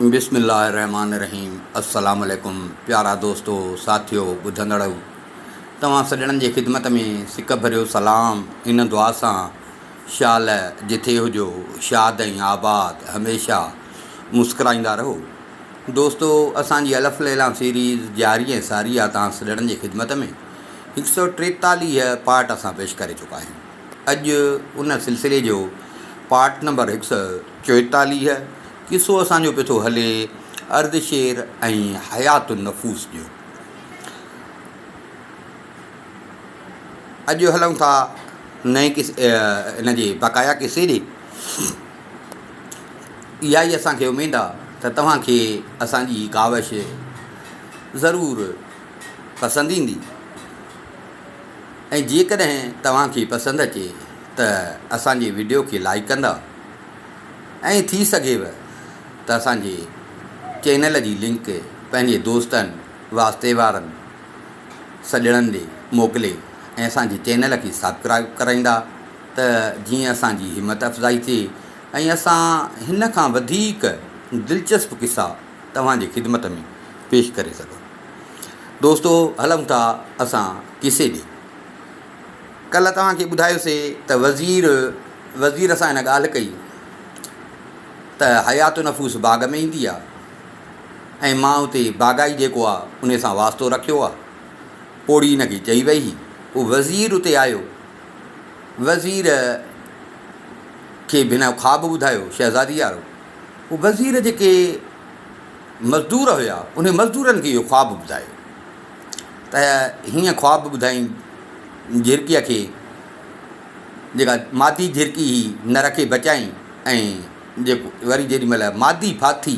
बिस्मिल्लाहिर्रहमानिर्रहीम। अस्सलाम वालेकुम प्यारा दोस्तों साथियों ॿुधंदड़ो तव्हां सॼणनि जी ख़िदमत में सिक भरियो सलाम। इन दुआ सां शाल जिथे हुजो शाद ऐं आबाद हमेशा मुस्कुराईंदा रहो। दोस्तों असांजी अलफ़ लैला सीरीज़ जारी ऐं सारी आहे तव्हां सॼणनि जी ख़िदमत में 143 पार्ट असां पेश करे चुका आहियूं। अॼु उन सिलसिले जो पार्ट नंबर 144 किसो असांजो पियो थो हले अर्दशेर ऐं हयातुन नफ़ूस जो। अॼु हलूं था नए इन जे बक़ाया किसे ॾे। इहा ई असांखे उमेदु आहे त तव्हांखे असांजी कावश ज़रूरु पसंदि ईंदी ऐं जेकॾहिं तव्हांखे पसंदि अचे त असांजे वीडियो खे लाइक कंदा ऐं थी सघेव त असांजे चैनल जी लिंक पंहिंजे दोस्तनि वास्ते वारनि सॼणनि ॾे मोकिले ऐं असांजे चैनल खे सब्सक्राइब कराईंदा त जीअं असांजी हिमत अफ़ज़ाई थिए ऐं असां हिन खां वधीक दिलचस्प किसा तव्हांजे ख़िदमत में पेश करे सघूं। दोस्तो हलूं था असां किसे ॾे। कल्ह तव्हांखे ॿुधायोसीं त वज़ीर सां हिन ॻाल्हि कई त हयातुन नफ़ूस बाग़ में ईंदी आहे ऐं मां उते बाग़ाई जेको आहे उन सां वास्तो रखियो आहे। पोड़ी हिनखे चई वई हुई। पोइ वज़ीर उते आयो। वज़ीर खे बिना ख़्वाबु ॿुधायो शहज़ादी वारो। पोइ वज़ीर जेके मज़दूर हुया उन मज़दूरनि खे इहो ख़्वाबु ॿुधायो त हीअं ख़्वाबु ॿुधाई झिरकीअ खे जेका मादी झिरकी हुई नर खे बचाई ऐं जेको वरी जेॾीमहिल मादी फाथी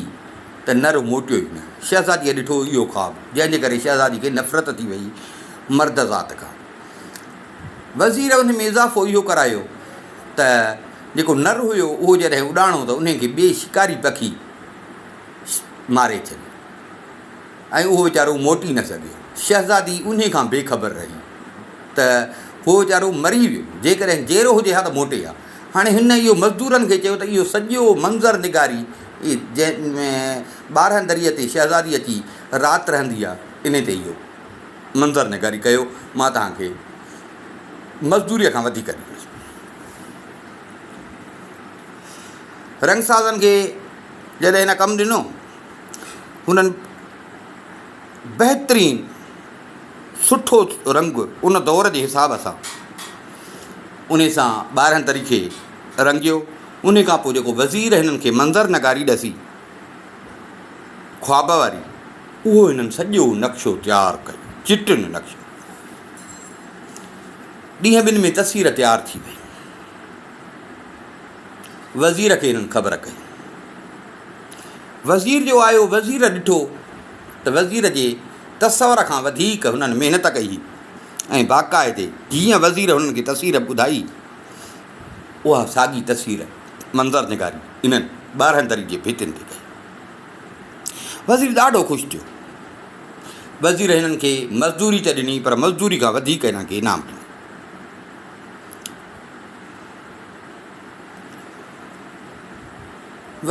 त नर मोटियो ई न। शहज़ादीअ ॾिठो इहो ख़्वाबु जंहिंजे करे शहज़ादी खे नफ़रत थी वई मर्द ज़ात खां। वज़ीर उन में इज़ाफ़ो इहो करायो त जेको नर हुयो उहो जॾहिं उॾाणो त उनखे ॿिए शिकारी पखी मारे छॾियो ऐं उहो वीचारो मोटी न सघियो। शहज़ादी उन खां बेख़बर रही त उहो वीचारो मरी वियो। जेकॾहिं जहिड़ो हुजे हा त मोटे हा। हाणे हिन इहो मज़दूरनि खे चयो त इहो सॼो मंज़र निगारी जंहिंमें 12 दरीअ ते शहज़ादी अची राति रहंदी आहे इन ते इहो मंज़र निगारी कयो। मां तव्हांखे मज़दूरीअ खां वधीक ॾींदुसि। रंगसाज़नि खे जॾहिं हिन कमु ॾिनो हुननि बहितरीनु सुठो रंग उन दौर जे हिसाब सां उन सां 12 दरी खे रंगियो। उन खां पोइ जेको वज़ीर हिननि खे मंज़र नगारी ॾसी ख़्वाब वारी उहो हिननि सॼो नक्शो तयारु कयो। चिटिन नक्शो। ॾींहं ॿिनि में तस्वीर तयारु थी वई। वज़ीर खे हिननि ख़बर कई। वज़ीर जो आयो। वज़ीर ॾिठो त वज़ीर जे तस्वर खां वधीक हुननि महिनत कई ऐं बाक़ाइदे जीअं वज़ीर हुननि खे तस्वीर ॿुधाई उहा साॻी तस्वीर मंज़र निगारी इन्हनि 12 दरी जे भितियुनि ते कई। वज़ीर ॾाढो ख़ुशि थियो। वज़ीर हिननि खे मज़दूरी त ॾिनी पर मज़दूरी खां वधीक हिननि खे इनाम ॾिनो।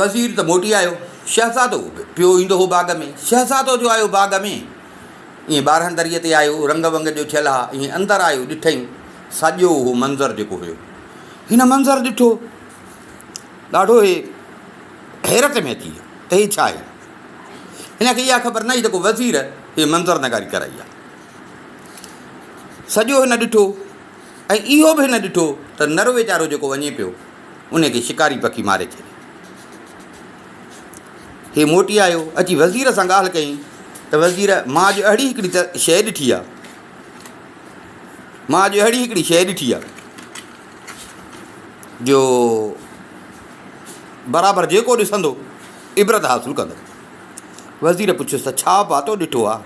वज़ीर त मोटी आयो। शहज़ादो पियो ईंदो हो बाग़ में। शहज़ादो जो आयो बाग़ में ईअं 12 दरीअ ते आयो। रंग वंग जो थियलु आहे। ईअं अंदरि आयो। ॾिठईं सॼो उहो मंज़र जेको हुयो हिन मंज़र ॾिठो ॾाढो हैरत में अची वियो त हीअ छा आहे। हिनखे इहा ख़बर न हुई त को वज़ीर हीअ मंज़र नगारी कराई आहे। सॼो हिन ॾिठो ऐं इहो बि हिन ॾिठो त नर वीचारो जेको वञे पियो उनखे शिकारी पखी मारे छॾे। हे मोटी आयो। अची वज़ीर सां ॻाल्हि कई त वज़ीर मां अॼु अहिड़ी हिकिड़ी शइ ॾिठी आहे। मां अॼु अहिड़ी हिकिड़ी शइ ॾिठी आहे जो बराबरि जेको ॾिसंदो इबरत हासिलु कंदो। वज़ीर पुछियुसि त छा पातो ॾिठो आहे।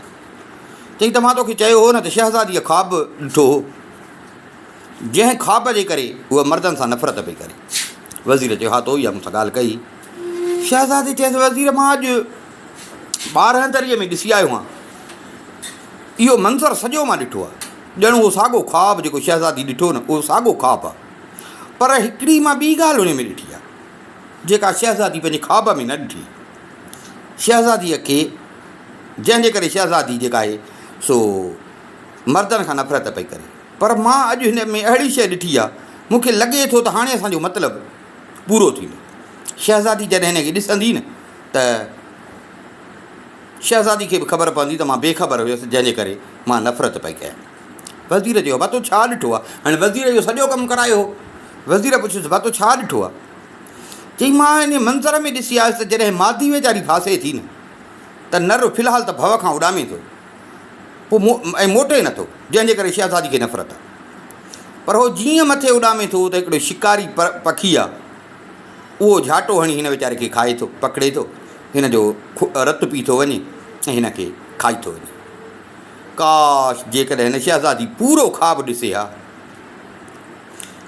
चई त मां तोखे चयो हो न त शहज़ादीअ ख़्वाबु ॾिठो हो जंहिं ख़्वाब जे करे उहा मर्दनि सां नफ़रत पई करे। वज़ीर चयो हा तो इहा मूंसां ॻाल्हि कई। शहज़ादी चयसि वज़ीर मां अॼु 12 दरीअ में ॾिसी आयो आहियां। इहो मंज़र सॼो मां ॾिठो आहे। ॼणु उहो साॻियो ख़्वाबु जेको शहज़ादी ॾिठो न उहो साॻियो ख़्वाबु आहे। पर हिकिड़ी मां ॿी ॻाल्हि उन में ॾिठी आहे जेका शहज़ादी पंहिंजे ख़्वाब में न ॾिठी। शहज़ादीअ खे, जंहिंजे करे शहज़ादी जेका आहे सो मर्दनि खां नफ़रत पई करे। पर मां अॼु हिन में अहिड़ी शइ ॾिठी आहे, मूंखे लॻे थो त हाणे असांजो मतिलबु पूरो थींदो। शहज़ादी जॾहिं हिनखे ॾिसंदी न त शहज़ादी खे बि ख़बर पवंदी त मां बेख़बर हुयुसि, जंहिंजे करे मां नफ़रत पई कयां। वज़ीर चयो भातो छा ॾिठो आहे? हाणे वज़ीर जो सॼो कमु करायो हो। वज़ीर पुछियुसि भातो छा ॾिठो आहे? चई मां इन मंज़र में ॾिसी आयुसि त जॾहिं मादी वीचारी फासे थी न त नर फ़िलहालु त भव खां उॾामे थो, पोइ ऐं मोटे नथो, जंहिंजे करे शहज़ादी खे नफ़रत आहे। पर उहो जीअं मथे उॾामे थो त हिकिड़ो शिकारी पखी आहे, उहो झाटो हणी हिन वीचारे खे खाए थो, पकिड़े थो, हिन जो रतु पी थो वञे ऐं हिन खे खाई थो वञे। काश जेकॾहिं हिन शहज़ादी पूरो ख़्वाबु ॾिसे हा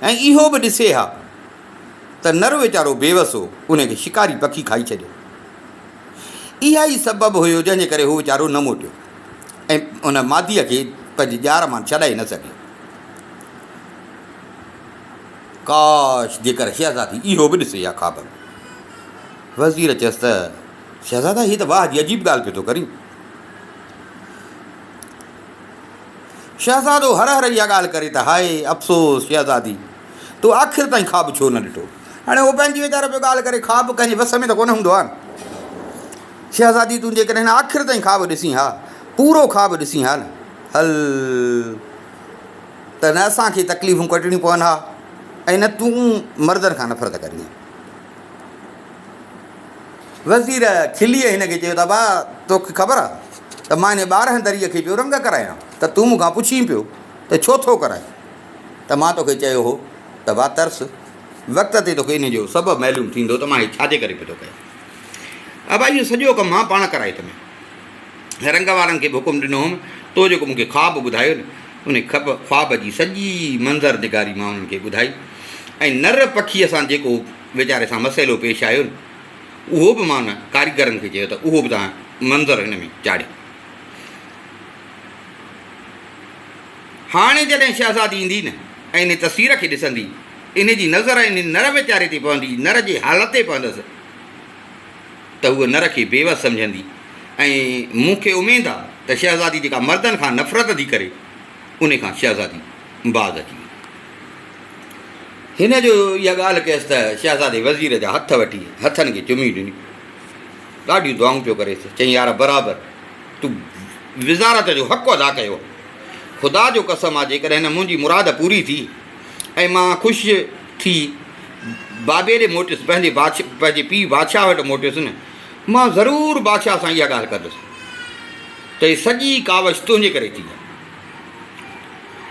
ऐं इहो बि ॾिसे हा त नर वीचारो बेवस हो, उनखे शिकारी पखी खाई छॾियो। इहा ई सबबु हुयो जंहिंजे करे हू वीचारो न मोटियो ऐं उन मादीअ खे पंहिंजी ॼार मां छॾाए न सघियो। काश जेकर शहज़ादी इहो बि ॾिसे हा ख़्वाब में। वज़ीर चयसि त शहज़ादा हीअ त वाह जी अजीब ॻाल्हि पियो थो करीं। शहज़ादो हर हर इहा ॻाल्हि करे त हाय अफ़सोस शहज़ादी, तूं आख़िर ताईं ख़्वाबु छो न ॾिठो? हाणे उहो पंहिंजी वीचारो पियो ॻाल्हि करे, ख़्वाबु कंहिंजे वस में त कोन हूंदो आहे न। शहज़ादी तूं जेकॾहिं हिन आख़िर ताईं ख़्वाबु ॾिसी हा, पूरो ख़्वाबु ॾिसी हा न, हल त न असांखे तकलीफ़ूं कटणियूं पवनि हा ऐं न तूं मर्दनि खां नफ़रत करी। वज़ीर खिली हिनखे चयो त भाउ तोखे ख़बर आहे त मां हिन 12 दरीअ खे पियो रंग करायां, त तूं मूंखां पुछी पियो त छो थो कराए? त मां तोखे चयो हो त भाउ तर्स, वक़्त ते तोखे इन जो सबबु मालूम थींदो त मां हीउ छाजे करे पियो थो कयां। अब इहो सॼो कमु मां पाण कराए थो। रंग वारनि खे बि हुकुम ॾिनो हुउमि, तो जेको मूंखे ख़्वाबु ॿुधायो न, उन ख़्वाब जी सॼी मंज़र निगारी मां उन्हनि खे ॿुधाई ऐं नर पखीअ सां जेको वीचारे सां मसइलो पेश आयो न, उहो बि मां न कारीगरनि खे चयो त उहो बि तव्हां मंज़र हिन में चाढ़ियो। हाणे जॾहिं शहज़ादी ईंदी न ऐं इन तस्वीर खे ॾिसंदी, इन जी नज़र इन नर वीचारे ते पवंदी, नर जे हालत ते पवंदसि त उहा नर खे बेवस सम्झंदी ऐं मूंखे उमेद आहे त शहज़ादी जेका मर्दनि खां नफ़रत थी करे, उन खां शहज़ादी बाज़ अची वई। हिन जो इहा ॻाल्हि कयसि त शहज़ादे वज़ीर जा हथ वठी हथनि खे चुमी ॾिनी, ॾाढियूं दुआऊं पियो करेसि। चई यार बराबरि तूं विज़ारत जो हक़ु अदा कयो, ख़ुदा जो कसम आहे जेकॾहिं हिन मुंहिंजी मुराद पूरी थी ऐं मां ख़ुशि थी बाबे ॾे मोटियुसि, पंहिंजे पीउ बादशाह वटि मोटियुसि न, मां ज़रूरु बादशाह सां इहा ॻाल्हि कंदुसि त हीअ सॼी कावश तुंहिंजे करे थी आहे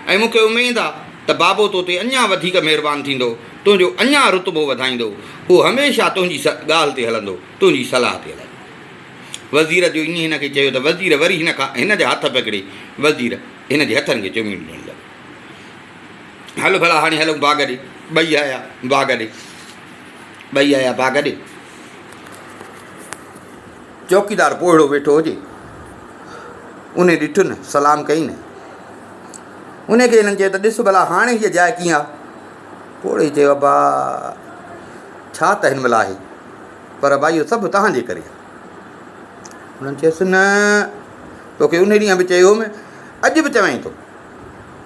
ऐं मूंखे उमेदु आहे त बाबो तो ते अञा वधीक महिरबानी थींदो, तुंहिंजो अञा रुतबो वधाईंदो, हू हमेशह तुंहिंजी ॻाल्हि ते हलंदो, तुंहिंजी सलाह ते हलंदो। वज़ीर जो ईअं हिन खे चयो त वज़ीर वरी हिन जा हथ पकिड़े वज़ीर हिन जे हथनि खे चुमी ॾियणु लॻो। हल भला हाणे हलूं बाग़ ॾे। ॿई आया बाग़ ॾे। चौकीदार पोड़ो वेठो हुजे, उन ॾिठो न, सलाम कई न, उनखे हिननि चयो त ॾिस भला हाणे हीअ जाइ कीअं आहे? पोड़े चयो अबा छा त हिन महिल आहे, पर भाई इहो सभु तव्हांजे करे आहे। हुननि चयोसि न, तोखे उन ॾींहुं बि चयो हुउमि, अॼु बि चवां थो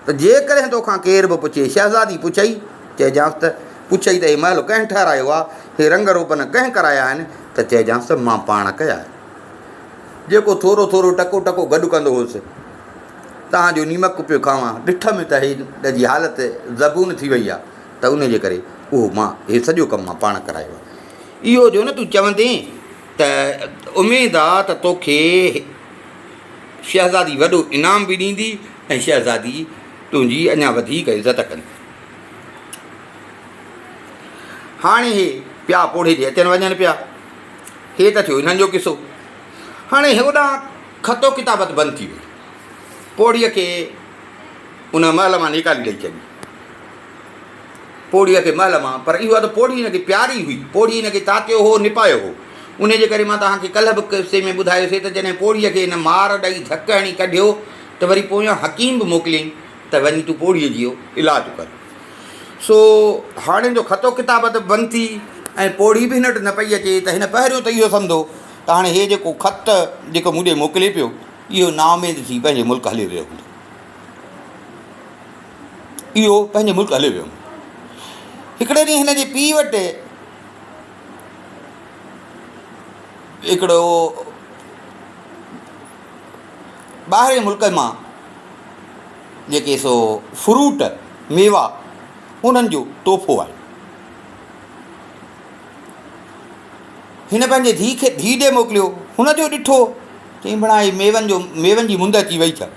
त जेकॾहिं तोखां केर बि पुछे, शहज़ादी पुछई, चइजांसि त पुछई त हे महल कंहिं ठाहिरायो आहे, हे रंग रोपन कंहिं कराया आहिनि, त चइजांसि त मां पाण कया आहिनि। जेको थोरो थोरो टको टको गॾु कंदो हुउसि, तव्हांजो नीमक पियो खावां, ॾिठ में त हिन जी हालति ज़बून थी वई आहे, त उनजे करे उहो मां हे सॼो कमु मां पाण करायो आहे। इहो जो न तूं चवंदे त उमेदु आहे त तोखे शहज़ादी वॾो इनाम बि ॾींदी ऐं शहज़ादी तुंहिंजी अञा वधीक इज़त कंदी। हाणे हे पिया पोड़े ते अचनि वञनि पिया, हे त थियो हिननि जो किसो। हाणे होॾां ख़तो किताबत बंदि थी वई, पोड़ीअ खे उन महल मां निकाली ॾेई छॾी, पोड़ीअ खे महल मां। पर इहो त पोड़ी हिनखे प्यारी हुई, पोड़ी हिनखे तातियो हो, निपायो हो। उनजे करे मां तव्हांखे कल्ह बि किसे में ॿुधायोसीं त जॾहिं पोड़ीअ खे हिन मार ॾेई धक हणी कढियो त वरी पोयां हकीम बि मोकिलियईं त वञी तूं पोड़ीअ जी इलाजु कर। सो हाणे जो ख़तो किताबत बंदि थी ऐं पोड़ी बि हिन वटि न पई अचे, त हिन पहिरियों त इहो सम्झो त हाणे हे जेको ख़त जेको मूं ॾे मोकिले पियो इहो नाउमेद थी पंहिंजे मुल्क हले वियो हूंदो, इहो पंहिंजे मुल्क हले वियो। हिकिड़े ॾींहुं हिन जे पीउ वटि हिकिड़ो ॿाहिरि मुल्क मां जेके सो फ्रूट मेवा उन्हनि जो तोहफ़ो आहे। हिन पंहिंजे धीउ ॾे मोकिलियो, हुनजो ॾिठो चई बणा हे मेवनि जी मुंद अची वई छा,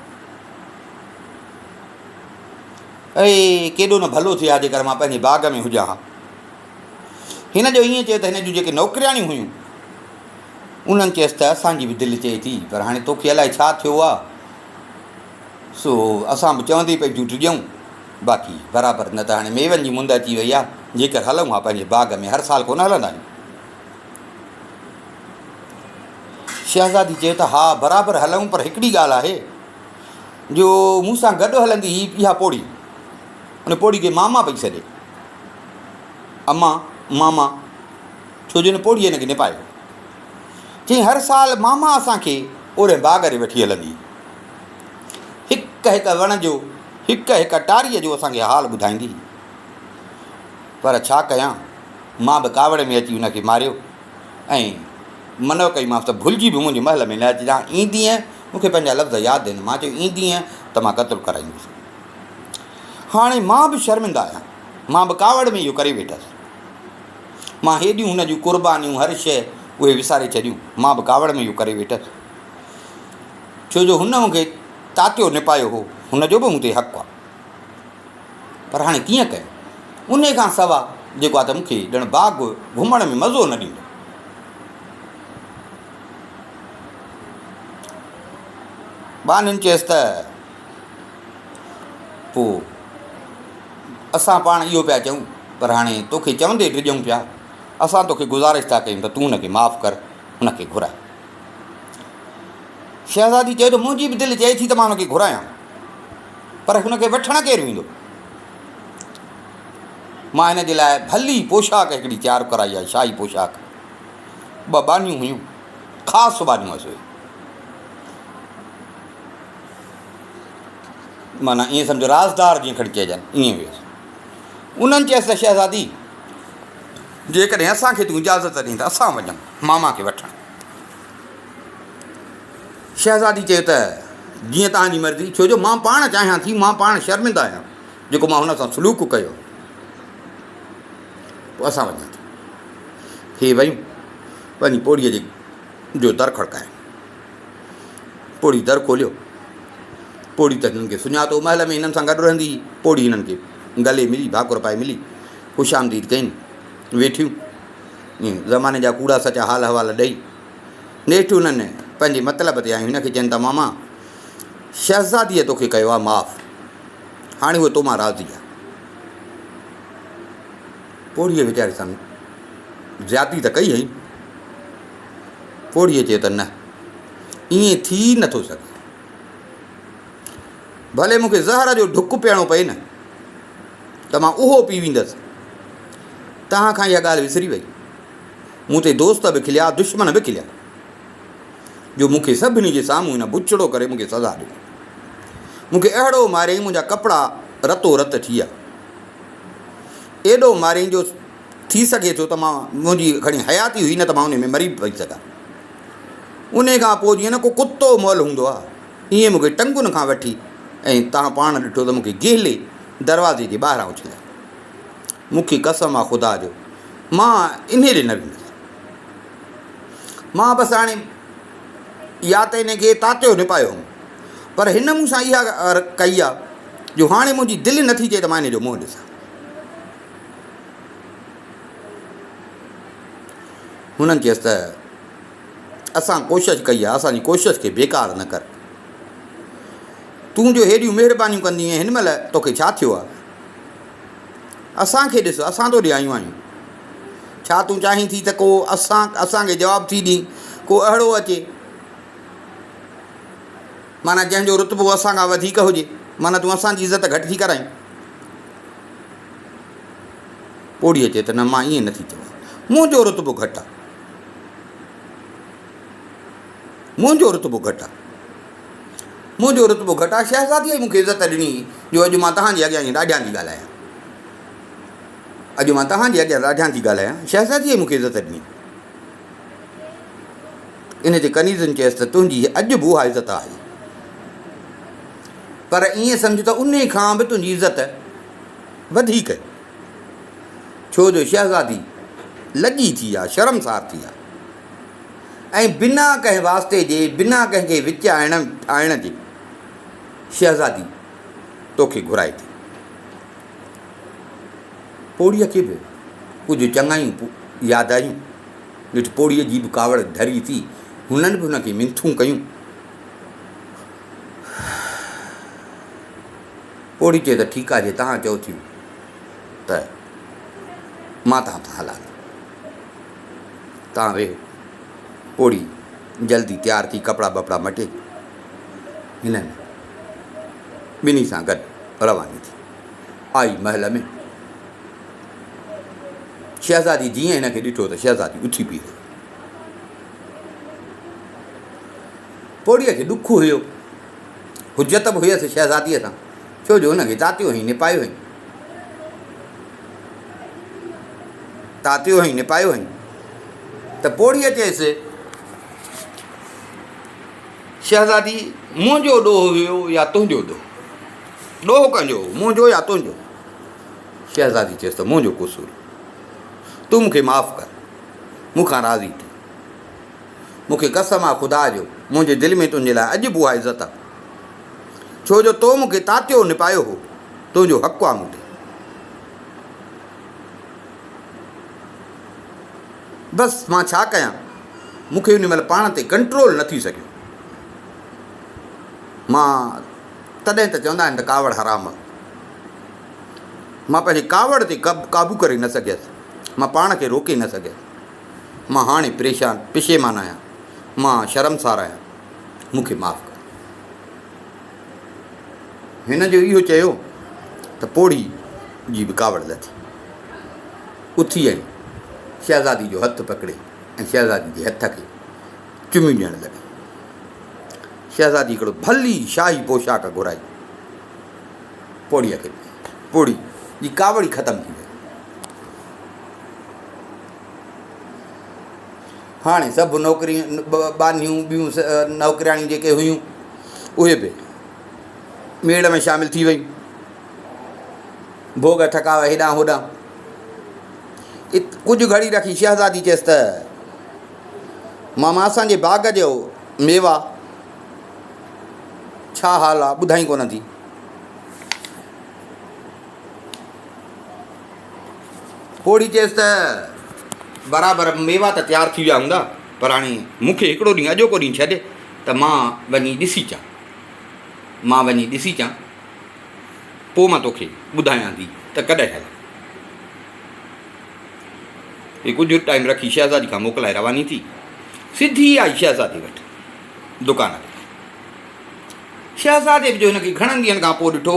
केॾो न भलो थिए हा जेकर मां पंहिंजे बाग़ में हुजां हा। हिन जो ईअं चयो त हिन जूं जेके नौकिरियाणियूं हुयूं उन्हनि चयसि त असांजी बि दिलि चए थी, पर हाणे तोखे अलाए छा थियो आहे, सो असां बि चवंदी पई जूठ ॾियूं, बाक़ी बराबरि न त हाणे मेवनि जी मुंद अची वई आहे, जेकर हलूं हा पंहिंजे बाग़ में, हर साल कोन हलंदा आहियूं। शहज़ादी चयो त हा बराबरि हलूं, पर हिकिड़ी ॻाल्हि आहे जो मूंसां गॾु हलंदी इहा पोड़ी, उन पोड़ी खे मामा पई सॾे, अम्मा मामा, छो जो हिन पोड़ीअ हिनखे निपायो। चई हर साल मामा असांखे ओड़े बाग़ ते वठी हलंदी, हिकु वण जो हिकु टारीअ जो असांखे हाल ॿुधाईंदी, पर छा कयां, मां बि कावड़ में अची हुनखे मारियो ऐं मनो कईमांसि त भुलिजी बि मुंहिंजे महल में न अचिजां, ईंदीअं मूंखे पंहिंजा लफ़्ज़ यादि आहिनि, मां चयो ईंदीअं त मां क़तलु कराईंदुसि। हाणे मां बि शर्मिंदा आहियां, मां बि कावड़ में इहो करे वेठसि, मां हेॾियूं हुन जूं क़ुर्बानियूं हर शइ उहे विसारे छॾियूं, मां बि कावड़ में इहो करे वेठसि, छो जो हुन मूंखे तातियो निपायो हो, हुनजो बि मूं ते हक़ु आहे, पर हाणे कीअं कयां, उन खां सवाइ जेको आहे त मूंखे ॼण बाग़ घुमण में मज़ो न ॾींदो। बानियुनि चयसि त पोइ असां पाण इहो पिया चऊं, पर हाणे तोखे चवंदे ड्रिजूं पिया, असां तोखे गुज़ारिश था कयूं त तूं हुनखे माफ़ु कर, हुनखे घुराए। शहज़ादी चयो त मुंहिंजी बि दिलि चए थी त मां हुनखे घुरायां, पर हुनखे वठणु केरु ईंदो। मां हिन जे लाइ भली पोशाक हिकिड़ी तयारु कराई आहे, शाही पोशाक, 2 बानियूं हुयूं, ख़ासि बानियूं हुअसि, माना ईअं सम्झो राज़दार जीअं खणी चइजनि ईअं हुयसि। उन्हनि चयसि त शहज़ादी जेकॾहिं असांखे तूं इजाज़त ॾीं त असां वञूं मामा खे वठणु। शहज़ादी चयो त जीअं तव्हांजी मर्ज़ी, छो जो मां पाण चाहियां थी, मां पाण शर्मिंदा आहियां जेको मां हुन सां सलूक कयो, पोइ असां वञूं था। हे वयूं वञी पोड़ीअ जो दर खड़काए, पोड़ी दर खोलियो, पोड़ी त हिननि खे सुञातो, महल में हिननि सां गॾु रहंदी, पोड़ी हिननि खे गले मिली, भाकुर पाए मिली, ख़ुशि आमदीद कईं, वेठियूं ईअं ज़माने जा कूड़ा सचा हाल अहवाल ॾेई नेठि हुननि पंहिंजे मतिलब ते आयूं। हिनखे चवनि था मामा शहज़ादीअ तोखे कयो आहे माफ़ु, हाणे उहो तो मां राज़ी आहे। पोड़ीअ वीचारे सां ज़्यादती त कई हुई, पोड़ीअ चयो त न ईअं थी नथो सघे, भले मूंखे ज़हर जो ढुक पियणो पए न त मां उहो पी वेंदसि। तव्हां खां इहा ॻाल्हि विसरी वई, मूं ते दोस्त बि खिलिया, दुश्मन बि खिलिया, जो मूंखे सभिनी जे साम्हूं हिन बुछड़ो करे मूंखे सज़ा ॾिनी, मूंखे अहिड़ो मारियईं मुंहिंजा कपिड़ा रतो रत थी विया, एॾो मारियईं जो थी सघे थो त मां मुंहिंजी खणी हयाती हुई न त मां उन में मरी पई सघां। उन खां पोइ जीअं न को कुतो मोल हूंदो आहे, ईअं मूंखे टंगुनि खां वठी ऐं तव्हां पाण ॾिठो त मूंखे गेले दरवाज़े जे ॿाहिरां उछलिया। मूंखे कसम आहे ख़ुदा जो मां इन ॾे न वेंदुसि, मां बसि हाणे या त हिनखे तातियो निपायो हुउमि, पर हिन मूंसां इहा कई आहे जो हाणे मुंहिंजी दिलि नथी चए त मां इन जो मुंहुं ॾिसां। हुननि चयसि त असां कोशिशि कई आहे, असांजी कोशिशि खे बेकार न कर, तूं जो हेॾियूं महिरबानियूं कंदी आहीं, हिन महिल तोखे छा थियो आहे, असांखे ॾिस, असां तो ॾे आयूं आहियूं, छा तूं चाहीं थी त को असांखे जवाबु थी ॾी, को अहिड़ो अचे माना जंहिंजो रुतबो असां खां वधीक हुजे, माना तूं असांजी इज़त घटि थी कराईं। पोड़ीअ चए त न मां ईअं नथी चवां, मुंहिंजो रुतबो घटि आहे, मुंहिंजो रुतबो घटि आहे, मुंहिंजो रुतबो घटि आहे। शहज़ादीअ मूंखे इज़त ॾिनी जो अॼु मां तव्हांजे अॻियां ईअं ॾाढियां थी ॻाल्हायां, अॼु मां तव्हांजे अॻियां ॾाढियां थी ॻाल्हायां। शहज़ादीअ मूंखे इज़त ॾिनी। इन ते कनीज़नि चयसि त तुंहिंजी अॼु बि उहा इज़त आहे, पर ईअं सम्झ त उन खां बि तुंहिंजी इज़त वधीक, छो जो शहज़ादी लॻी थी आहे, शर्मसार थी आहे, ऐं बिना कंहिं वास्ते जे, बिना कंहिंखे विच आणण जे शहज़ादी तोखे घुराए थी। पोड़ीअ खे बि कुझु चङायूं यादि आयूं, ॾिठ पोड़ीअ जी बि कावड़ धरी थी, हुननि बि हुनखे मिंथूं कयूं। पोड़ी चए त ठीकु आहे, जे तव्हां चओ थियूं त मां तव्हां सां हलां, तव्हां वेहो। पोड़ी जल्दी तयारु थी, कपिड़ा बपड़ा मटे हिननि ॿिन्ही सां गॾु रवानी थी। आई महल में। शहज़ादी जीअं हिनखे ॾिठो त शहज़ादी उथी बीह। पोड़ीअ खे ॾुख हुयो, हुजत बि हुयसि शहज़ादीअ सां, छो जो हुनखे तातियो हुई, निपायो हुई, तातियो हुई, निपायो हुई। त पोड़ीअ चयसि शहज़ादी मुंहिंजो ॾोह हुयो या तुंहिंजो ॾोह, ॾोह कंहिंजो, मुंहिंजो या तुंहिंजो? शहज़ादी चयसि त मुंहिंजो क़सूरु, तूं मूंखे माफ़ु कर, मूंखां राज़ी थी। मूंखे कसम आहे ख़ुदा जो, मुंहिंजे दिलि में तुंहिंजे लाइ अॼु बि उहा इज़त आहे, छो जो तो मूंखे तातियो निपायो हो, तुंहिंजो हक़ु आहे मूं ते। बसि मां छा कयां, मूंखे उन महिल पाण ते कंट्रोल न थी सघियो। मां तॾहिं त चवंदा आहिनि त कावड़ हराम आहे, मां पंहिंजे कावड़ ते काबू करे न सघियसि, मां पाण खे रोके न सघियसि। मां हाणे परेशान पिशेमान आहियां, मां शर्मसार आहियां, मूंखे माफ़ु कर। हिन जो इहो चयो त पोड़ी जी बि कावड़ लथी, उथी आई, शहज़ादी जो हथु पकिड़े ऐं शहज़ादी जे हथ खे चुमी ॾियणु लॻी। शहज़ादी हिकिड़ो भली शाही पोशाक घुराई पोड़ीअ खे, पोड़ी जी कावड़ी ख़तमु थी वई। हाणे सभु नौकिरियूं बानियूं ॿियूं नौकिरियाणियूं जेके हुयूं उहे बि मेड़ में शामिल थी वयूं, भोग ठकाव हेॾां होॾां। कुझु घड़ी रखी शहज़ादी चयसि त मामा असांजे बाग़ जो मेवा छा हाल आहे, ॿुधाई कोन थी। पोड़ी चयसि त बराबरि मेवा त तयारु थी विया हूंदा, पर हाणे मूंखे हिकिड़ो ॾींहुं अॼोको ॾींहुं छॾे त मां वञी ॾिसी अचां, मां वञी ॾिसी अचां, पोइ मां तोखे ॿुधायां थी त कॾहिं हल। हे कुझु टाइम रखी शहज़ादी खां मोकिलाए रवानी थी, सिधी आई शहज़ादी वटि दुकान ते। शहज़ादे बि जो हिनखे घणनि ॾींहंनि खां पोइ ॾिठो,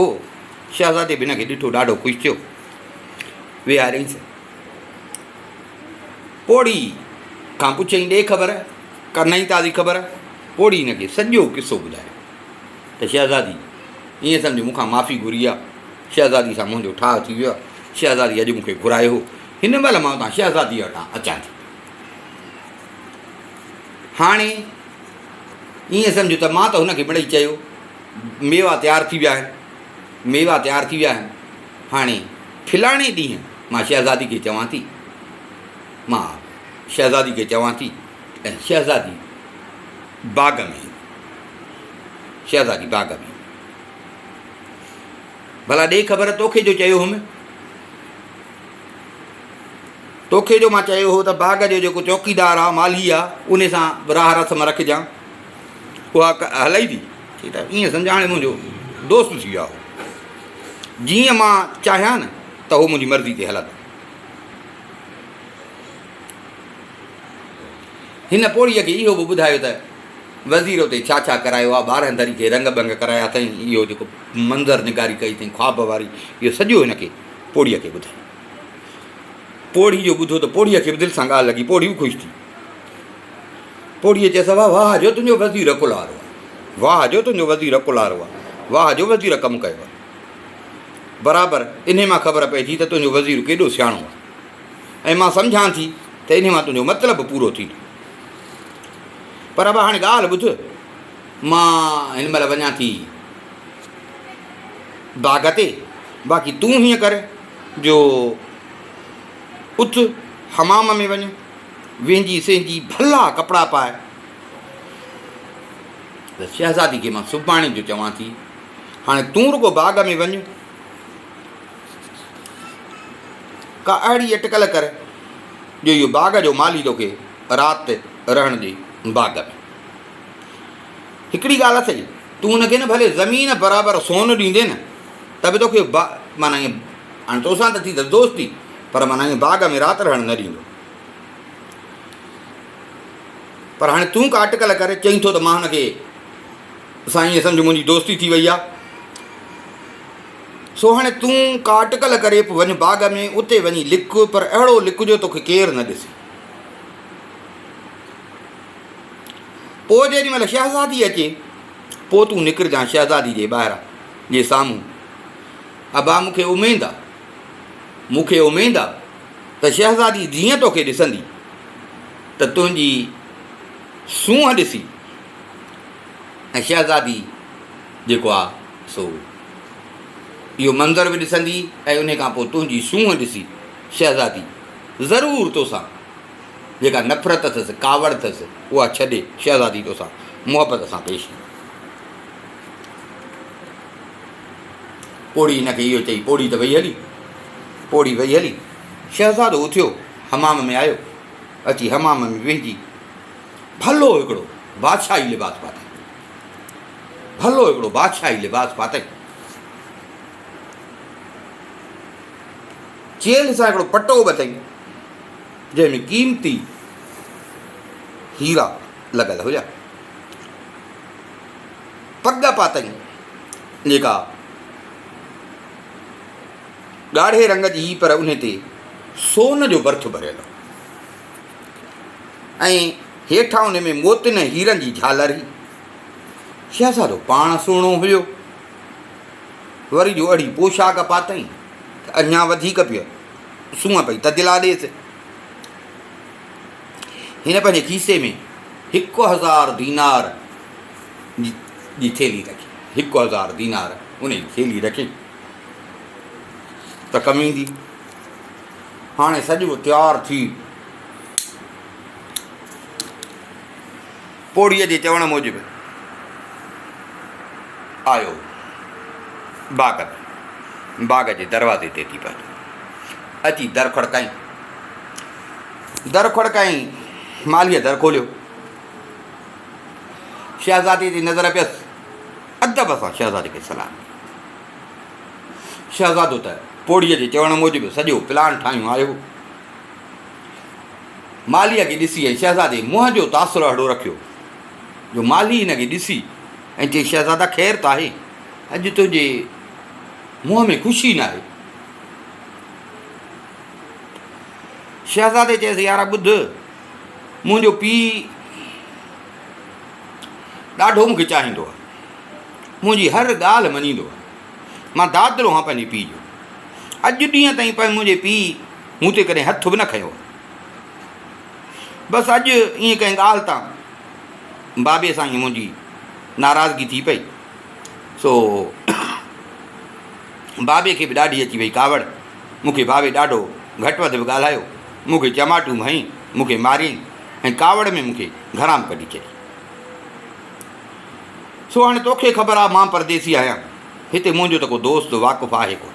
शहज़ादे बि हिनखे ॾिठो, ॾाढो ख़ुशि थियो, विहारियईंसि। पोड़ी खां पुछईं ॾे ख़बर, का नई ताज़ी ख़बर। पोड़ी हिनखे सॼो किसो ॿुधायो त शहज़ादी ईअं सम्झि मूंखां माफ़ी घुरी आहे, शहज़ादी सां मुंहिंजो ठाह थी वियो आहे, शहज़ादी अॼु मूंखे घुरायो हो, हिन महिल मां हुतां शहज़ादी वटां अचां थी। हाणे ईअं सम्झो त मां त हुनखे मिड़ई चयो मेवा तयारु थी विया आहिनि, मेवा तयारु थी विया आहिनि। हाणे खिलाणे ॾींहुं मां शहज़ादी खे चवां थी, मां शहज़ादी खे चवां थी ऐं शहज़ादी बाग़ में, शहज़ादी बाग़ में। भला ॾे ख़बर तोखे जो चयो हुउमि, तोखे जो मां चयो हो त बाग़ जो जेको चौकीदार आहे, माली आहे, उन सां राह रस्म रखजांइ, उहा हलाई थी। ठीकु आहे, ईअं सम्झ हाणे मुंहिंजो दोस्त थी वियो आहे, जीअं मां चाहियां न त उहो मुंहिंजी मर्ज़ी ते हलंदो। हिन पोड़ीअ खे इहो बि ॿुधायो त वज़ीर उते छा छा करायो आहे, ॿारहं दरी खे रंग भंग कराया अथई, इहो जेको मंज़र निगारी कई अथई ख्वाब वारी, इहो सॼो हिनखे पोड़ीअ खे ॿुधायो। पोड़ी जो ॿुधो त पोड़ीअ खे बि दिलि सां ॻाल्हि लॻी, पोड़ी बि ख़ुशि थी। पोड़ीअ चयसि वाह जो तुंहिंजो वज़ीर कुलारो आहे, वाह जो तुंहिंजो वज़ीर कुलारो आहे, वाह जो वज़ीर कमु कयो आहे। बराबरि इन मां ख़बर पए थी त तुंहिंजो वज़ीर केॾो सियाणो आहे ऐं मां सम्झां थी त इन मां तुंहिंजो मतिलबु पूरो थींदो। पर अब हाणे ॻाल्हि ॿुध, मां हिन महिल वञा थी बाग़ ते, बाक़ी तूं हीअं कर जो उथ हमाम में वञ, वेंजी सेंजी भला कपिड़ा पाए। त शहज़ादी खे मां सुभाणे जो चवां थी हाणे तूं रुगो बाग़ में वञ, का अहिड़ी अटकल कर जो इहो बाग़ जो माली तोखे राति रहण ॾे बाग़ में। हिकिड़ी ॻाल्हि अथई, तूं हुनखे न भले ज़मीन बराबरि सोन ॾींदे न त बि तोखे माना ईअं हाणे तोसां त थी त दोस्ती, पर माना ईअं बाग़ में राति रहणु न ॾींदो। पर हाणे तूं का अटकल करे चईं थो त मां हुनखे साईं ईअं सम्झ मुंहिंजी दोस्ती थी वई आहे, सो हाणे तूं का अटकल करे पोइ वञ बाग़ में, उते वञी लिख, पर अहिड़ो लिखिजो तोखे केरु न ॾिसे। पोइ जेॾी महिल शहज़ादी अचे पोइ तूं निकिरजांइ शहज़ादी जे ॿाहिरां जे साम्हूं। अबा मूंखे उमेदु आहे त शहज़ादी जीअं तोखे ॾिसंदी त तुंहिंजी सूंहं ॾिसी ऐं शहज़ादी जेको आहे सो इहो मंज़र बि ॾिसंदी ऐं उन खां पोइ तुंहिंजी सूंहं ॾिसी शहज़ादी ज़रूरु तोसां जेका नफ़रत अथसि, कावड़ अथसि, उहा छॾे शहज़ादी तोसां मुहबत सां पेश। पोड़ी हिनखे इहो चई, पोड़ी त वई हली, पोड़ी वई हली। शहज़ादो उथियो, हमाम में आयो, अची हमाम में वेहिजी भलो हिकिड़ो बादशाही लिबास पातई, भलो हिकिड़ो बादशाही लिबास पातई, चेल सां हिकिड़ो पटो बि अथई जंहिंमें क़ीमती हीरा लॻल हुया, पग पातई जेका ॻाढ़े रंग जी, पर उन ते सोन जो भर्थ भरियल ऐं हेठां उन में मोतियुनि हीरनि जी झालर हुई। शहज़ादो पाण सुहिणो हुयो, वरी जो अहिड़ी पोशाक पातई त अञा वधीक पियो सूंहं पई तदिला ॾेसि। हिन पंहिंजे खीसे में 1000 दीनार जी थेली रखी, 1000 दीनार उन जी थेली रखी त कमु ईंदी। हाणे सॼो तयारु थी पोड़ीअ जे चवण मूजिबि आयो बाग़ में, बाग़ जे दरवाज़े ते थी पहुतो, अची दर खड़काई, मालीअ दर खोलियो, शहज़ादी जी नज़र पियसि, अदब सां शहज़ादी खे सलाम। शहज़ादो त पोड़ीअ जे चवण मूजिबि सॼो प्लान ठाहियो आयो, मालीअ खे ॾिसी ऐं शहज़ादे मुंहं जो तासुरु अहिड़ो रखियो जो माली हिन खे ॾिसी ऐं चई शहज़ादा ख़ैरु त आहे, अॼु तुंहिंजे मुंहं में ख़ुशी न आहे। शहज़ादे चयसि यार ॿुध, मुंहिंजो पीउ ॾाढो मूंखे चाहींदो आहे, मुंहिंजी हर ॻाल्हि मञींदो आहे, मां दादलो आहियां पंहिंजे पीउ जो, अॼु ॾींहं ताईं पर मुंहिंजे पीउ मूं ते कॾहिं हथु बि न खयो, बसि अॼु ईअं कंहिं ॻाल्हि तां बाबे सां ईअं मुंहिंजी नाराज़गी थी पई, सो बाबे खे बि ॾाढी अची वई कावड़, मूंखे बाबे ॾाढो घटि वधि बि ॻाल्हायो, मूंखे चमाटूं हईं, मूंखे मारियईं ऐं कावड़ में मूंखे घराम कढी छॾी। सो हाणे तोखे ख़बर आहे मां परदेसी आहियां, हिते मुंहिंजो त को दोस्त वाक़ुफ़ु आहे कोन,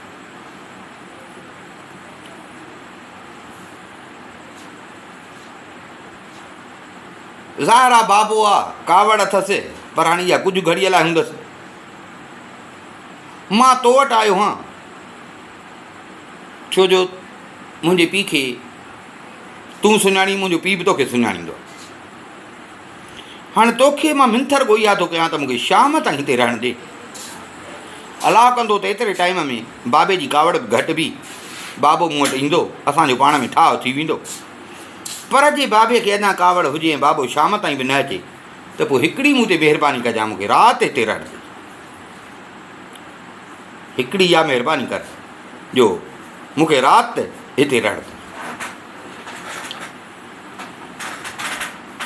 ज़ाहिर आहे बाबो आहे, कावड़ अथसि, पर हाणे इहा कुझु घड़ीअ लाइ हूंदसि, मां तो वटि आयो हां छो जो मुंहिंजे पीउ खे तूं सुञाणी, मुंहिंजो पीउ बि तोखे सुञाणींदो। हाणे तोखे मां मिंथर ॻोइया थो कयां त मूंखे शाम ताईं हिते रहण ॾे, अलाह कंदो त एतिरे टाइम में बाबे जी कावड़ बि घटि बि, बाबो मूं वटि ईंदो, असांजो पाण में ठाह थी वेंदो, पर जे बाबे खे अञा कावड़ हुजे ऐं बाबो शाम ताईं बि न अचे त पोइ हिकिड़ी मूं ते महिरबानी कजां, मूंखे राति हिते रहण ॾे। हिकिड़ी इहा महिरबानी कर जो मूंखे राति हिते रहण ॾे।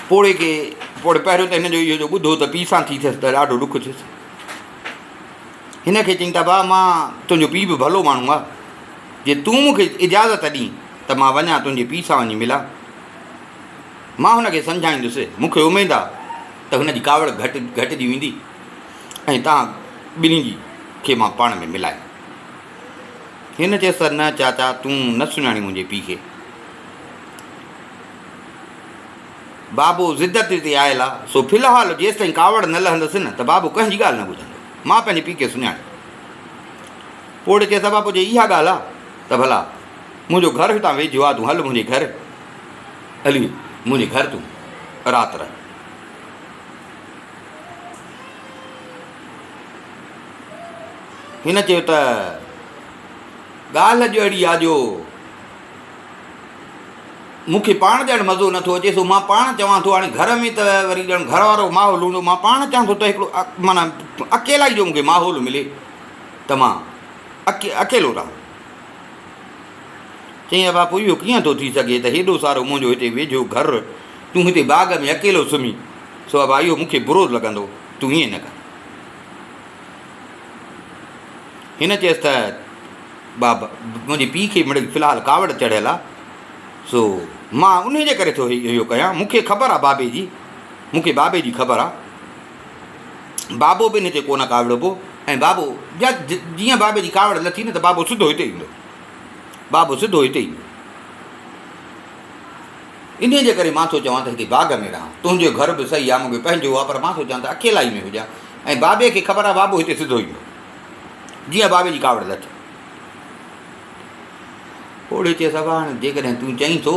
पोड़े पहिरियों त हिन जो इहो जो ॿुधो त पीउ सां थी थियसि त ॾाढो ॾुखु थियुसि। हिन खे चईं था भाउ मां तुंहिंजो पीउ बि भलो माण्हू आहे, जे तूं मूंखे इजाज़त ॾीं त मां वञा तुंहिंजे पीउ सां वञी मिलां। मां हुनखे सम्झाईंदुसि, मूंखे उमेदु आहे त हुनजी कावड़ घटिजी वेंदी ऐं तव्हां ॿिन्ही जी खे मां पाण में मिलायां। हिन चयसि त न चाचा तूं न सुञाणी मुंहिंजे पीउ खे। बाबो ज़िद ते आयल आहे, सो फ़िलहालु जेसि ताईं कावड़ न लहंदसि न त बाबो कंहिंजी ॻाल्हि न ॿुधंदो। मां पंहिंजे पीउ खे सुञाणे। पोइ चए त बाबू जे इहा ॻाल्हि आहे त भला मुंहिंजो घरु हितां वेझो आहे, तूं हल मुंहिंजे घर, हली मुंहिंजे घर तूं राति रह। हिन चयो त ॻाल्हि अॼु अहिड़ी आहे जो मूंखे पाण ॼण मज़ो नथो अचे, सो मां पाण चवां थो हाणे घर में त वरी ॼण घर वारो माहौल हूंदो, मां पाण चाहियां थो त हिकिड़ो माना अकेला ई जो मूंखे माहौल मिले त मां अकेलो रहां। चईं बापू इहो कीअं थो थी सघे त हेॾो सारो मुंहिंजो हिते वेझो घरु, तूं हिते बाग़ में अकेलो सुम्ही, सो बाबा इहो मूंखे बुरो लॻंदो, तूं ईअं न कर। हिन चयसि त बाबा मुंहिंजे पीउ खे मिड़ई फ़िलहालु कावड़ चढ़ियल आहे, सो मां उन जे करे थो इहो कयां। मूंखे ख़बर आहे बाबे जी, मूंखे बाबे जी ख़बर आहे। बाबो बि हिन ते कोन कावड़िबो ऐं बाबो जीअं बाबे जी कावड़ लथी न त बाबो सिधो हिते ईंदो, बाबो सिधो हिते ईंदो। इन जे करे मां थो चवां त हिते बाग़ में रहां, तुंहिंजो घर बि सही आहे, मूंखे पंहिंजो आहे, पर मां थो चवां त अकेला ई में हुजां ऐं बाबे खे ख़बर आहे बाबो हिते सिधो ईंदो जीअं बाबे जी कावड़ लथी। ओड़े चए सभु हाणे जेकॾहिं तूं चईं थो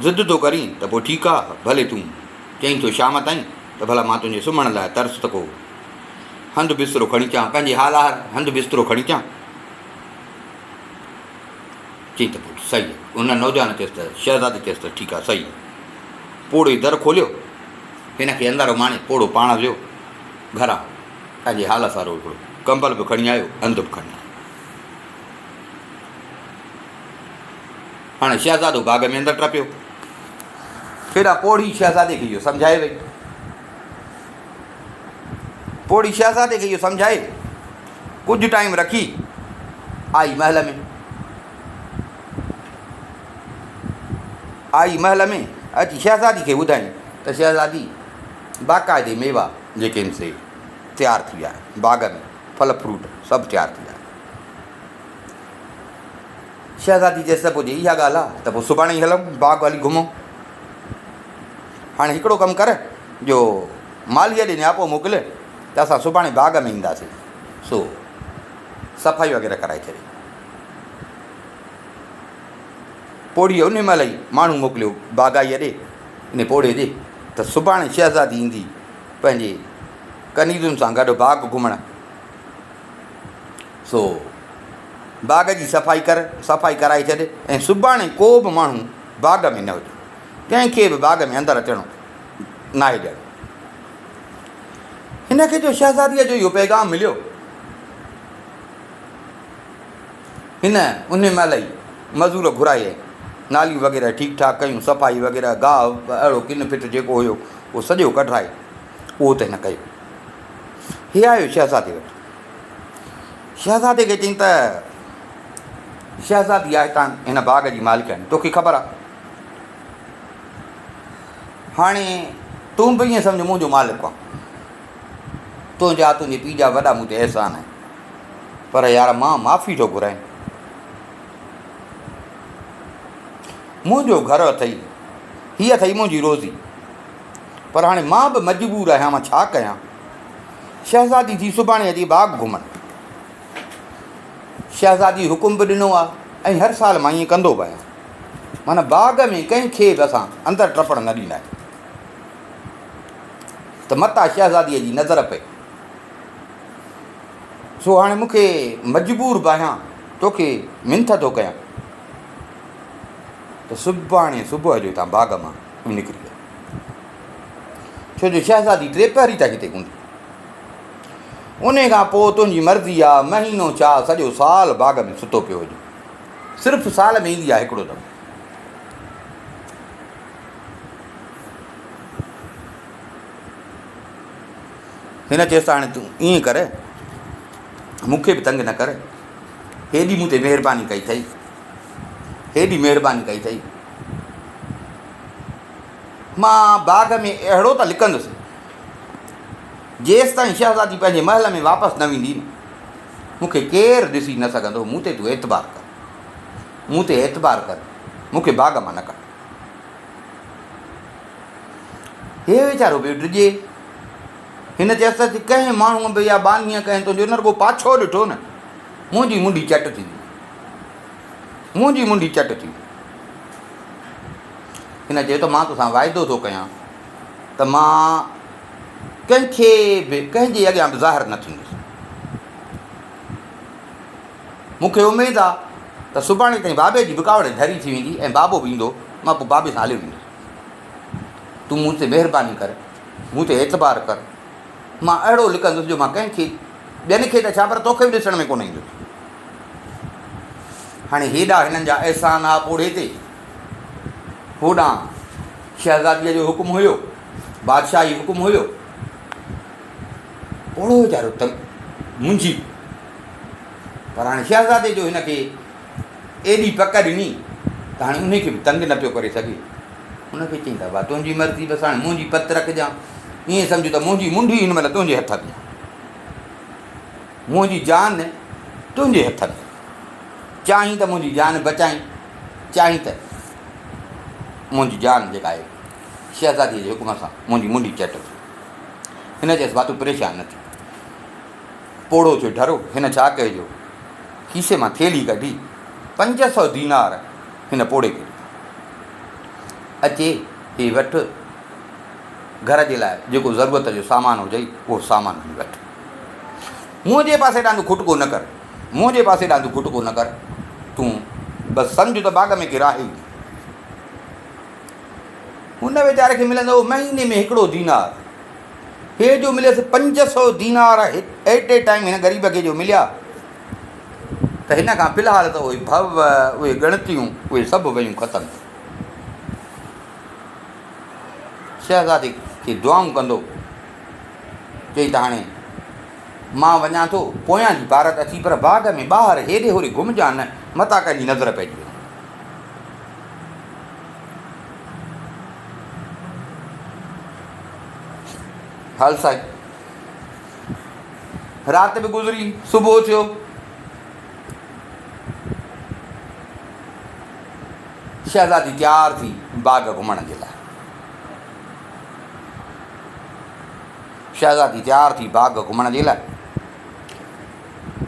ज़िद थो करीं त पोइ ठीकु आहे, भले तूं चईं थो शाम ताईं त भला मां तुंहिंजे सुम्हण लाइ तर्स त को हंधु बिस्तरो खणी अचां, पंहिंजे हाल हंधु बिस्तरो खणी अचां। चई त पोइ सही आहे। उन नौजवान चयसि त शहज़ादे चयसि त ठीकु आहे सही आहे। पोड़ो ई दर खोलियो, हिन खे अंदरि माणे पोड़ो पाण वियो घरां, पंहिंजे हाल सारो हिकिड़ो कंबल बि खणी आयो, हंधु बि खणी आयो। हाणे शहज़ादो बाग़ में अंदरि टपियो। केॾा पोड़ी शहज़ादे खे इहो सम्झाए वई, पोड़ी शहज़ादे खे इहो सम्झाए कुझु टाइम रखी आई महल में। आई महल में अची शहज़ादी खे ॿुधाई त शहज़ादी बाक़ाइदे मेवा जेके आहिनि से तयारु थी विया आहिनि, बाग़ में फल फ्रूट सभु तयारु थी विया आहिनि। शहज़ादी चएसि त पोइ जे इहा ॻाल्हि आहे त पोइ सुभाणे ई हलूं बाग़ हली घुमूं। हाणे हिकिड़ो कमु कर जो मालीअ ॾे नियापो मोकिले त असां सुभाणे बाग़ में ईंदासीं, सो सफ़ाई वग़ैरह कराए छॾे। पोड़ीअ उन महिल ई माण्हू मोकिलियो बाग़ाईअ ॾे इन पोड़े ॾे त सुभाणे शहज़ादी ईंदी पंहिंजे कनीज़ुनि सां गॾु बाग़ घुमणु। सो बाग़ जी सफ़ाई कराए छॾे ऐं सुभाणे को बि माण्हू बाग़ में न हुजे, कंहिंखे बि बाग़ में अंदरि अचणो न आहे ॾियणो। हिन खे जो शहज़ादीअ जो इहो पैगाम मिलियो, हिन उन महिल ई मज़ूर घुराए नालियूं वग़ैरह ठीकु ठाक कयूं, सफ़ाई वग़ैरह गाहु अहिड़ो किन फिट जेको हुयो उहो सॼो कढाए, उहो त हिन कयो। हीअ आयो शहज़ादे वटि। शहज़ादे खे चयईं त शहज़ादी आहे हितां हिन बाग़ जी मालिकाणी, तोखे ख़बर आहे, हाणे तूं बि ईअं सम्झ मुंहिंजो मालिक आहे, तुंहिंजा तुंहिंजे पीउ जा वॾा मूं ते अहसान आहिनि, पर यार मां माफ़ी थो घुरायां। मुंहिंजो घरु अथई, हीअ अथई मुंहिंजी रोज़ी, पर हाणे मां बि मजबूर आहियां, मां छा कयां। शहज़ादी थी सुभाणे अची बाग़ घुमणु, शहज़ादी हुकुम बि ॾिनो आहे ऐं हर साल मां ईअं कंदो बि आहियां, माना बाग़ में कंहिंखे बि असां अंदरि टपणु न ॾींदा आहियूं। त मता शहज़ादीअ जी नज़र पए, सो हाणे मूंखे मजबूर बि आहियां, तोखे मिंथ थो कयां त त सुभाणे सुबुह जो तव्हां बाग़ मां निकिरी विया। छो जो शहज़ादी टे पहरी त हिते हूंदी। उन खां पोइ तुंहिंजी मर्ज़ी आहे, महीनो छा सॼो साल बाग़ में सुतो पियो हुजे, सिर्फ़ु साल में ईंदी आहे हिकिड़ो दफ़ो। हिन चएसि त हाणे तूं ईअं कर, मूंखे बि तंग न कर, हेॾी मूं ते महिरबानी कई अथई, हेॾी महिरबानी कई अथई, मां बाग़ में अहिड़ो त लिकंदुसि जेसि ताईं शहज़ादी पंहिंजे महल में वापसि न वेंदी न, मूंखे केरु ॾिसी न सघंदो। मूं ते तूं एतबार कर, मूं ते एतबार कर, मूंखे बाग़ मां न कर। हे वीचारो पियो डिॼे। हिन चएसि त कंहिं माण्हूअ भई या बानीअ कंहिं तुंहिंजो न रुॻो पाछो ॾिठो न, मुंहिंजी मुंडी चट थी, मुंहिंजी मुंडी चट थी। हिन चयो त मां तोसां वाइदो थो कयां त मां कंहिंखे बि कंहिंजे अॻियां बि ज़ाहिर न थींदुसि। मूंखे उमेदु आहे त सुभाणे ताईं बाबे जी बिकावड़ धरी थी वेंदी ऐं बाबो बि ईंदो, मां पोइ बाबे सां हलियो वेंदुसि। तूं मूं ते महिरबानी कर, मूं ते एतबार कर, मां अहिड़ो लिकंदुसि जो मां कंहिंखे ॿियनि खे त छा पर तोखे बि ॾिसण में कोन ईंदुसि। हाणे हेॾा हिननि जा अहसान आहे पोड़े ते, होॾां शहज़ादीअ जो हुकुम हुयो, बादशाही हुकुम हुयो, पोड़ो वीचारो त मुंझी। पर हाणे शहज़ादे जो हिनखे एॾी पक ॾिनी त हाणे उनखे बि तंग न पियो करे सघे। हुनखे चई त भाउ तुंहिंजी मर्ज़ी, बसि हाणे मुंहिंजी पत रखजांइ, ईअं सम्झो त मुंहिंजी मुंडी हिन महिल तुंहिंजे हथ में, मुंहिंजी जान तुंहिंजे हथ में। चाहीं त मुंहिंजी जान बचाई, चाहीं त मुंहिंजी जान जेका आहे शहज़ादीअ जे हुकुम सां मुंहिंजी मुंडी चट। हिन चएसि भाउ तूं परेशान न थी। पोड़ो थियो डरो। हिन छा कइजो, खीसे मां थेली कढी 500 दीनार हिन पोड़े खे अचे, हे वठि, घर जे लाइ जेको ज़रूरत जो सामान हुजई उहो सामान बि वठि। मुंहिंजे पासे ॾांहुं खुटको न कर, मुंहिंजे पासे ॾांहुं खुटको न कर, तूं बसि सम्झ त बाग़ में केरु आहे। हुन वीचारे खे मिलंदो महीने में हिकिड़ो दीनार, हे जो मिलियसि 500 दीनार एट ए टाइम हिन ग़रीब खे जो मिलिया। त हिन खां फ़िलहाल त उहे भव, उहे ॻणतियूं, उहे सभु वयूं ख़तमु। शहज़ादे खे दुआऊं कंदो, चई त हाणे मां वञा थो, पोयां जी भारत अची, पर बाग़ में ॿाहिरि हेॾे होॾे घुमजां न, मता कंहिंजी नज़र पइजी वञे। हल साईं, राति बि गुज़री, सुबुह थियो। शहज़ादी तयारु थी बाग़ घुमण जे लाइ। शहज़ादी तयारु थी बाग़ घुमण जे लाइ।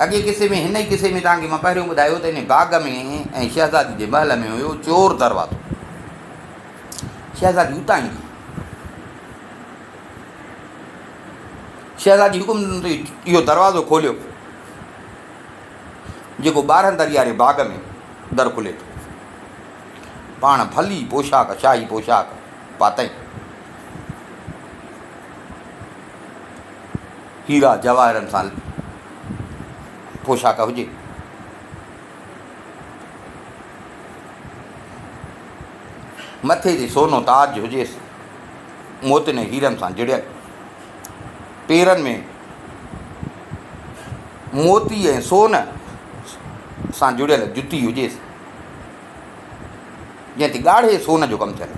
अॻे किसे में, हिन ई किसे में तव्हांखे मां पहिरियों ॿुधायो त हिन बाग़ में ऐं शहज़ादी जे महल में हुयो चोर दरवाज़ो। शहज़ादी उतां ईंदी, शहज़ादी हुकुम इहो दरवाज़ो खोलियो जेको 12 दरी वारे बाग़ में दर खुले थो। पाण भली पोशाक, शाही पोशाक पातई, हीरा जवाहरनि सां पोशाक हुजे, मथे ते सोनो ताज हुजेसि, मोतियुनि हीरनि सां जुड़ियल, पेरनि में मोती ऐं सोन सां जुड़ियल जुती हुजेसि, जंहिं ते ॻाढ़े सोन जो कमु थियल,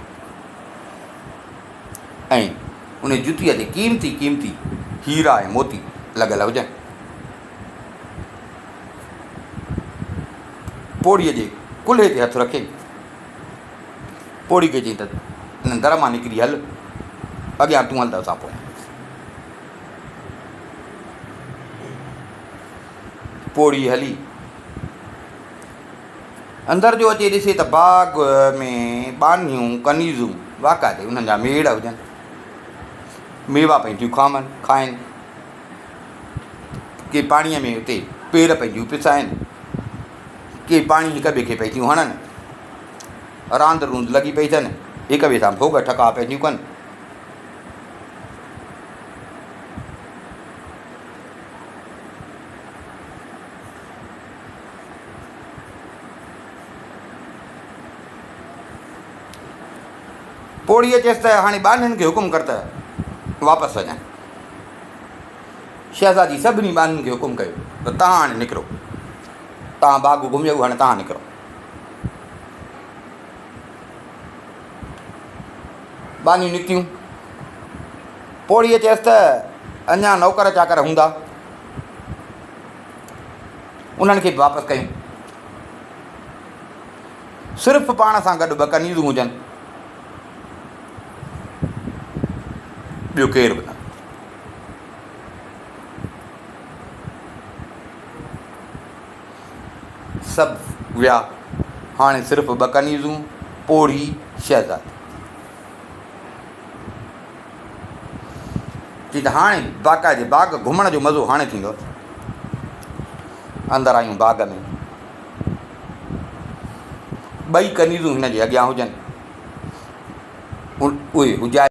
ऐं उन जुतीअ ते क़ीमती क़ीमती हीरा ऐं मोती लॻल हुजनि। पोड़ीअ जे कुल्हे ते हथु रखे पोड़ी खे चई त हिन दर मां निकिरी हल, अॻियां तूं हल त असां पोयां। पोड़ी हली अंदरि जो अचे, ॾिसे त बाग़ में बानियूं कनीज़ूं वाक़ाइदे उन्हनि जा मेड़ हुजनि, मेवा पंहिंजियूं खाइनि, के पाणीअ में उते पेर पंहिंजियूं पिसाइनि, के पाणी हिक ॿिए खे पंहिंजियूं हणनि। रांद रूंद लगी पई अथनि, हिक ॿिए सां भोग ठका पंहिंजियूं कनि। पोड़ीअ चयसि त हाणे ॿारनि खे हुकुम कर त वापसि वञनि। शहज़ादी सभिनी ॿारनि खे हुकुम कयो त तव्हां हाणे निकिरो, तव्हां बाग़ घुमियो, हाणे तव्हां निकिरो। ॿानियूं निकितियूं। पोड़ीअ चयसि त अञा नौकर चाकर हूंदा, उन्हनि खे बि वापसि कयूं, सिर्फ़ु पाण सां गॾु 2 कनीज़ूं हुजनि, ॿियो केरु बि न। सभु विया, हाणे सिर्फ़ु 2 कनीज़ूं, पोड़ी, शहज़ादी। चई त हाणे बाक़ाइदे बाग़ घुमण जो मज़ो हाणे थींदो। अंदरि आयूं बाग़ में, 2 कनीज़ूं हिन जे अॻियां हुजनि, उहे हुजाए